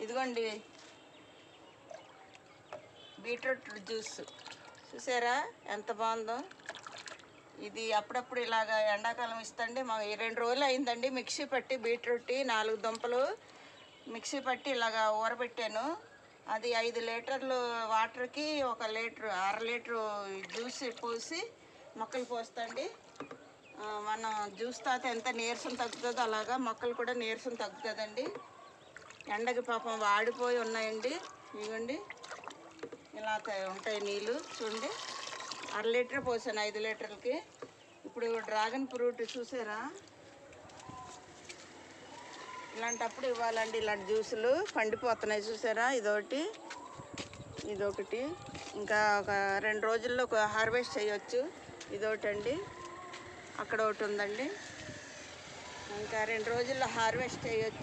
ఇదిగోండి beetroot juice చూసారా ఎంత బాగుందో. ఇది అప్పుడప్పుడు ఇలాగ ఎండాకాలం ఇస్తండి. మా 2 రోజులు అయిందండి మిక్సీ పట్టి బీట్రూట్ 4 దుంపలు మిక్సీ పట్టి ఇలాగ ఊరబెట్టాను. అది 5 లీటర్లు వాటర్కి 1 లీటరు 1/2 లీటరు జ్యూస్ పోసి మొక్కలు పోస్తండి. మనం జ్యూస్ తాగితే ఎంత నీరసం తగ్గుతుందో అలాగా మొక్కలు కూడా నీరసం తగ్గుతుందండి. ఎండకి పాపం వాడిపోయి ఉన్నాయండి. ఇవ్వండి ఇలా ఉంటాయి నీళ్ళు చూడండి. 1/2 లీటర్ పోసాను 5 లీటర్లకి. ఇప్పుడు డ్రాగన్ ఫ్రూట్ చూసారా, ఇలాంటప్పుడు ఇవ్వాలండి. ఇలాంటి జ్యూసులు పండిపోతున్నాయి చూసారా, ఇదొకటి ఇంకా ఒక 2 రోజుల్లో హార్వెస్ట్ చేయొచ్చు. ఇదొకటండి, అక్కడ ఒకటి ఉందండి. ఇంకా 2 రోజుల్లో హార్వెస్ట్ చేయొచ్చు.